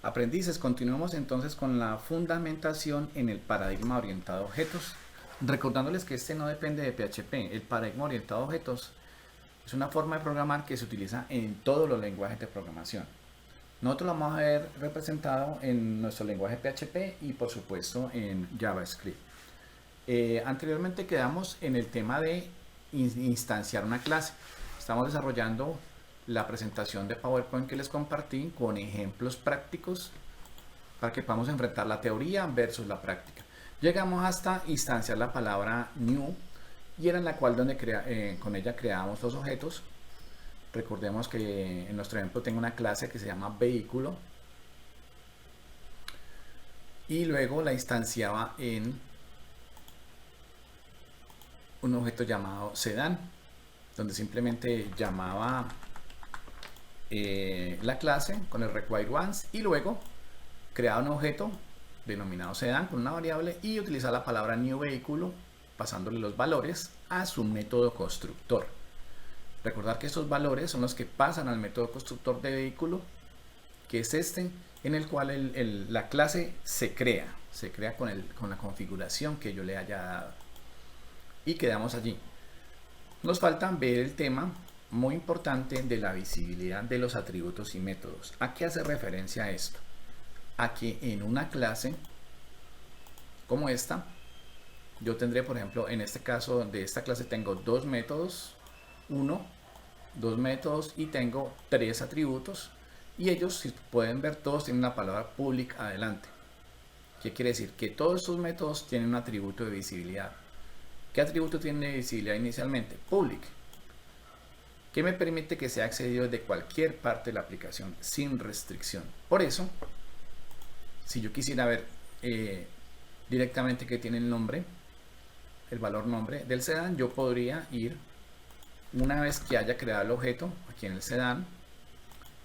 Aprendices, continuemos entonces con la fundamentación en el paradigma orientado a objetos. Recordándoles que este no depende de PHP. El paradigma orientado a objetos es una forma de programar que se utiliza en todos los lenguajes de programación. Nosotros lo vamos a ver representado en nuestro lenguaje PHP y por supuesto en JavaScript. Anteriormente quedamos en el tema de instanciar una clase. Estamos desarrollando la presentación de PowerPoint que les compartí con ejemplos prácticos para que podamos enfrentar la teoría versus la práctica. Llegamos hasta instanciar la palabra new y era en la cual con ella creábamos los objetos. Recordemos que en nuestro ejemplo tengo una clase que se llama vehículo y luego la instanciaba en un objeto llamado sedán, donde simplemente llamaba la clase con el require once y luego creaba un objeto denominado sedán con una variable y utilizar la palabra new vehículo pasándole los valores a su método constructor. Recordar que estos valores son los que pasan al método constructor de vehículo, que es este en el cual la clase se crea con la configuración que yo le haya dado y quedamos allí. Nos falta ver el tema muy importante de la visibilidad de los atributos y métodos. ¿A qué hace referencia esto? A que en una clase como esta, yo tendré, por ejemplo, en este caso de esta clase tengo dos métodos, dos métodos y tengo tres atributos y ellos, si pueden ver, todos tienen la palabra public adelante. ¿Qué quiere decir? Que todos estos métodos tienen un atributo de visibilidad. ¿Qué atributo tiene visibilidad inicialmente? Public, que me permite que sea accedido desde cualquier parte de la aplicación sin restricción. Por eso, si yo quisiera ver directamente que tiene el nombre, el valor nombre del sedán, yo podría ir una vez que haya creado el objeto aquí en el sedán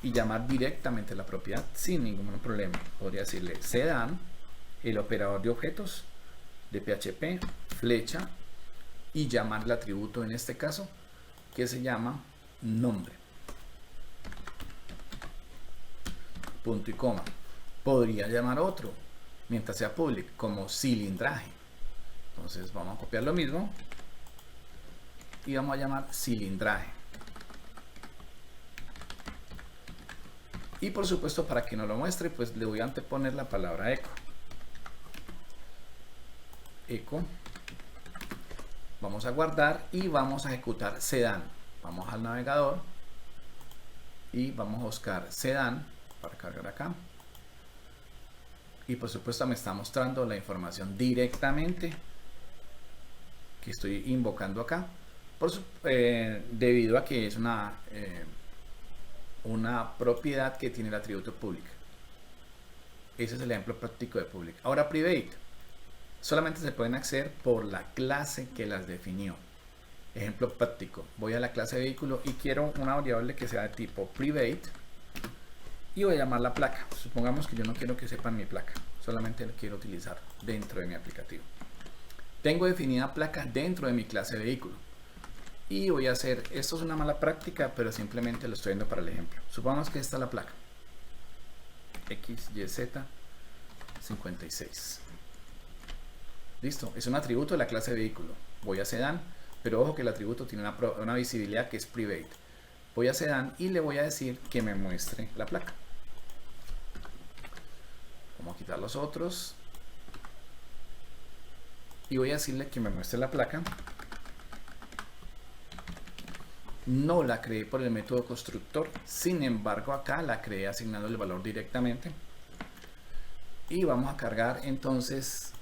y llamar directamente la propiedad sin ningún problema. Podría decirle sedán, el operador de objetos de PHP, flecha y llamar el atributo en este caso que se llama nombre, punto y coma. Podría llamar otro mientras sea public como cilindraje. Entonces vamos a copiar lo mismo y vamos a llamar cilindraje. Y por supuesto, para que no lo muestre, pues le voy a anteponer la palabra eco. Eco. Vamos a guardar y vamos a ejecutar sedán. Vamos al navegador y vamos a buscar sedán para cargar acá. Y por supuesto me está mostrando la información directamente que estoy invocando acá. Debido a que es una propiedad que tiene el atributo public. Ese es el ejemplo práctico de public. Ahora private. Solamente se pueden acceder por la clase que las definió. Ejemplo práctico. Voy a la clase vehículo y quiero una variable que sea de tipo private y voy a llamar la placa. Supongamos que yo no quiero que sepan mi placa, solamente la quiero utilizar dentro de mi aplicativo. Tengo definida placa dentro de mi clase vehículo y voy a hacer, esto es una mala práctica, pero simplemente lo estoy viendo para el ejemplo. Supongamos que esta es la placa XYZ56. Listo, es un atributo de la clase vehículo. Voy a sedán, pero ojo que el atributo tiene una visibilidad que es private. Voy a sedán y le voy a decir que me muestre la placa. Vamos a quitar los otros y voy a decirle que me muestre la placa. No la creé por el método constructor, sin embargo acá la creé asignando el valor directamente y vamos a cargar entonces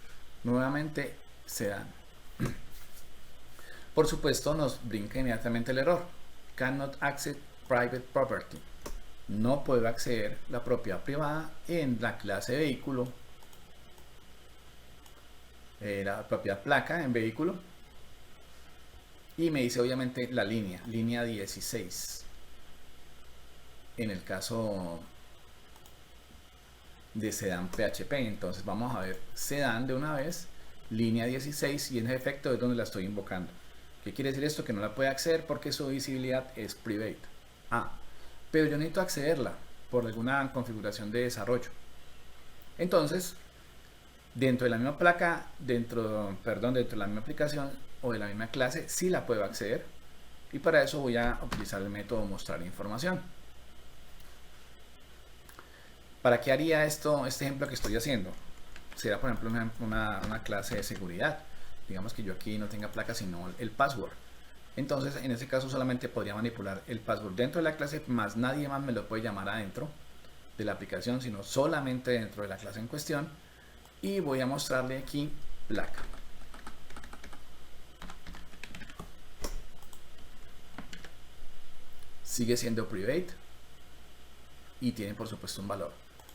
nuevamente sedán. Por supuesto nos brinca inmediatamente el error, cannot access private property. No puedo acceder la propiedad privada en la clase vehículo, la propiedad placa en vehículo, y me dice obviamente la línea 16 en el caso de sedán PHP. Entonces vamos a ver sedán de una vez, línea 16, y en efecto es donde la estoy invocando. ¿Qué quiere decir esto? Que no la puede acceder porque su visibilidad es private. Pero yo necesito accederla. por alguna configuración de desarrollo. Entonces, dentro de la misma placa, dentro de la misma aplicación o de la misma clase, sí la puedo acceder. Y para eso voy a utilizar el método mostrar información. ¿Para qué haría esto, este ejemplo que estoy haciendo? Será, por ejemplo, una clase de seguridad. Digamos que yo aquí no tenga placa, sino el password. Entonces, en ese caso solamente podría manipular el password dentro de la clase, más nadie más me lo puede llamar adentro de la aplicación, sino solamente dentro de la clase en cuestión. Y voy a mostrarle aquí placa. Sigue siendo private y tiene por supuesto un valor.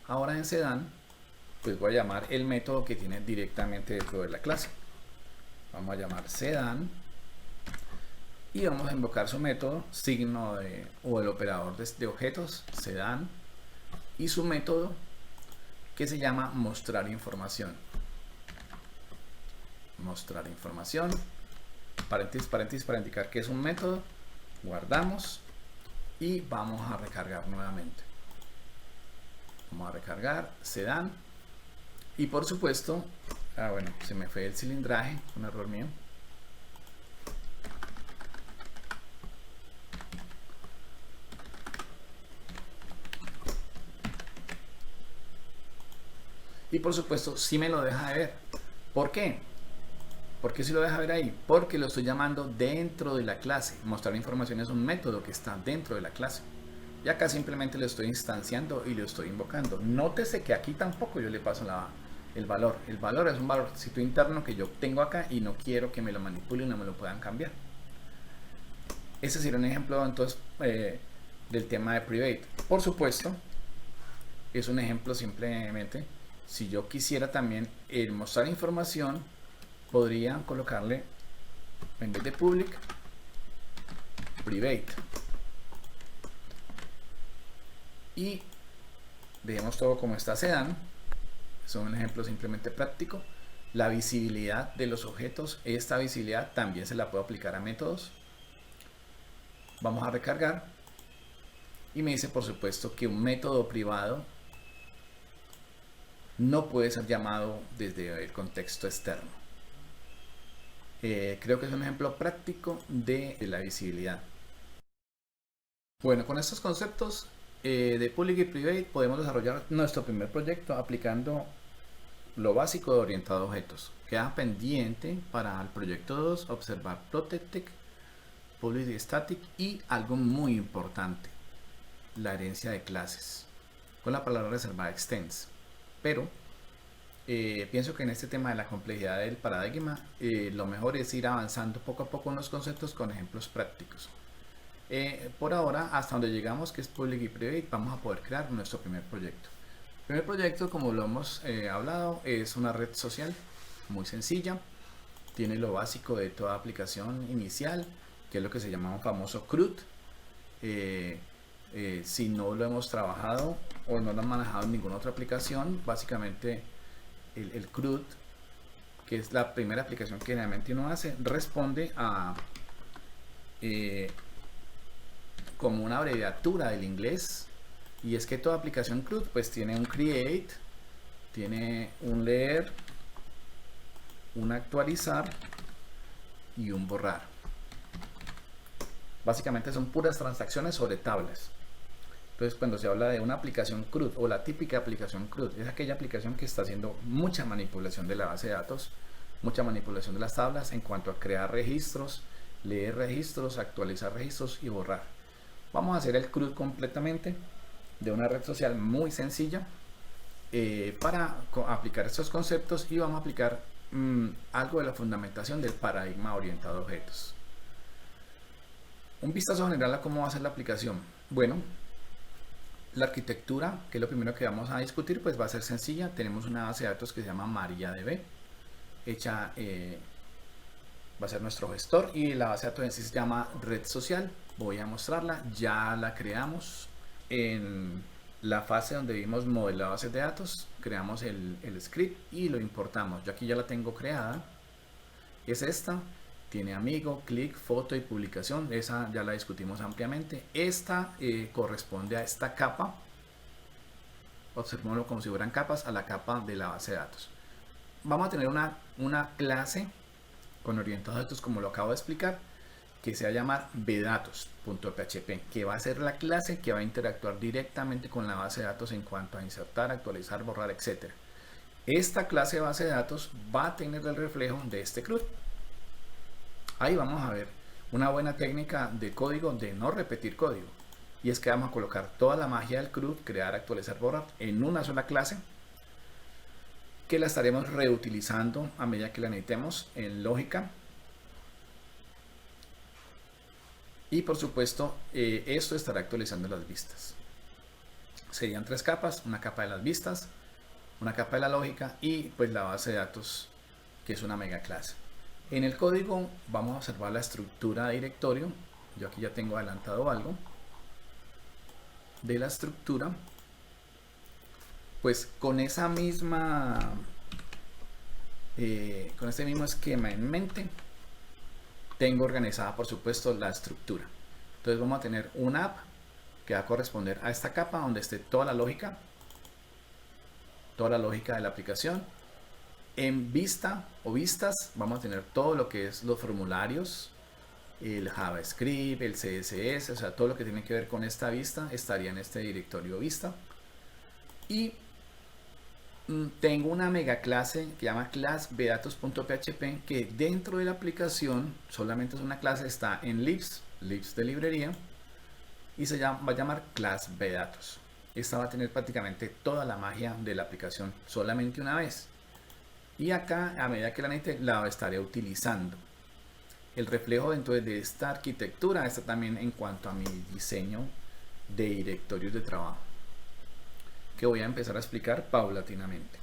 Ahora en Sedan, pues voy a llamar el método que tiene directamente dentro de la clase. Vamos a llamar Sedan y vamos a invocar su método, signo o el operador de objetos, Sedan, y su método que se llama mostrar información. Mostrar información, paréntesis, paréntesis para indicar que es un método. Guardamos y vamos a recargar nuevamente. Vamos a recargar, Sedan. Y por supuesto, bueno, se me fue el cilindraje, un error mío. Y por supuesto, sí me lo deja de ver. ¿Por qué? ¿Por qué sí lo deja ver ahí? Porque lo estoy llamando dentro de la clase. Mostrar información es un método que está dentro de la clase. Y acá simplemente lo estoy instanciando y lo estoy invocando. Nótese que aquí tampoco yo le paso el valor. El valor es un valorcito interno que yo tengo acá y no quiero que me lo manipulen y no me lo puedan cambiar. Ese sería un ejemplo entonces del tema de private. Por supuesto, es un ejemplo simplemente. Si yo quisiera también mostrar información, podría colocarle en vez de public, private. Y dejemos todo como está Sedan. Es un ejemplo simplemente práctico. La visibilidad de los objetos, esta visibilidad también se la puedo aplicar a métodos. Vamos a recargar y me dice por supuesto que un método privado no puede ser llamado desde el contexto externo. Creo que es un ejemplo práctico de la visibilidad. Bueno, con estos conceptos de public y private podemos desarrollar nuestro primer proyecto aplicando lo básico de orientado a objetos. Queda pendiente para el proyecto 2 observar protected, public y static y algo muy importante, la herencia de clases con la palabra reservada extends. Pero pienso que en este tema de la complejidad del paradigma lo mejor es ir avanzando poco a poco en los conceptos con ejemplos prácticos. Por ahora, hasta donde llegamos, que es public y private, vamos a poder crear nuestro primer proyecto. El primer proyecto, como lo hemos hablado, es una red social muy sencilla. Tiene lo básico de toda aplicación inicial, que es lo que se llama un famoso CRUD. Si no lo hemos trabajado o no lo han manejado en ninguna otra aplicación, básicamente el CRUD, que es la primera aplicación que realmente uno hace, responde a como una abreviatura del inglés, y es que toda aplicación CRUD pues tiene un create, tiene un leer, un actualizar y un borrar. Básicamente son puras transacciones sobre tablas. Entonces, cuando se habla de una aplicación CRUD o la típica aplicación CRUD, es aquella aplicación que está haciendo mucha manipulación de la base de datos, mucha manipulación de las tablas en cuanto a crear registros, leer registros, actualizar registros y borrar. Vamos a hacer el CRUD completamente de una red social muy sencilla para aplicar estos conceptos, y vamos a aplicar algo de la fundamentación del paradigma orientado a objetos. Un vistazo general a cómo va a ser la aplicación. Bueno, la arquitectura, que es lo primero que vamos a discutir, pues va a ser sencilla. Tenemos una base de datos que se llama MariaDB, hecha, va a ser nuestro gestor, y la base de datos en sí se llama red social. Voy a mostrarla, ya la creamos en la fase donde vimos modelado bases de datos. Creamos el script y lo importamos. Yo aquí ya la tengo creada, es esta. Tiene amigo, clic, foto y publicación. Esa ya la discutimos ampliamente. Esta corresponde a esta capa observémoslo como si fueran capas, a la capa de la base de datos. Vamos a tener una clase con orientados a datos, como lo acabo de explicar, que se va a llamar bdatos.php, que va a ser la clase que va a interactuar directamente con la base de datos en cuanto a insertar, actualizar, borrar, etc. Esta clase de base de datos va a tener el reflejo de este CRUD. Ahí vamos a ver una buena técnica de código de no repetir código. Y es que vamos a colocar toda la magia del CRUD, crear, actualizar, borrar, en una sola clase, que la estaremos reutilizando a medida que la necesitemos en lógica. Y por supuesto, esto estará actualizando las vistas. Serían 3 capas: una capa de las vistas, una capa de la lógica y pues la base de datos, que es una mega clase. En el código vamos a observar la estructura de directorio. Yo aquí ya tengo adelantado algo de la estructura. Pues con esa misma con este mismo esquema en mente, tengo organizada por supuesto la estructura. Entonces vamos a tener una app que va a corresponder a esta capa donde esté toda la lógica de la aplicación. En vista o vistas vamos a tener todo lo que es los formularios, el JavaScript, el CSS, o sea, todo lo que tiene que ver con esta vista estaría en este directorio vista. Y tengo una mega clase que llama class bdatos.php, que dentro de la aplicación solamente es una clase, está en libs de librería, y va a llamar class bdatos. Esta va a tener prácticamente toda la magia de la aplicación solamente una vez. Y acá, a medida que la necesite, la estaré utilizando. El reflejo dentro de esta arquitectura está también en cuanto a mi diseño de directorios de trabajo, que voy a empezar a explicar paulatinamente.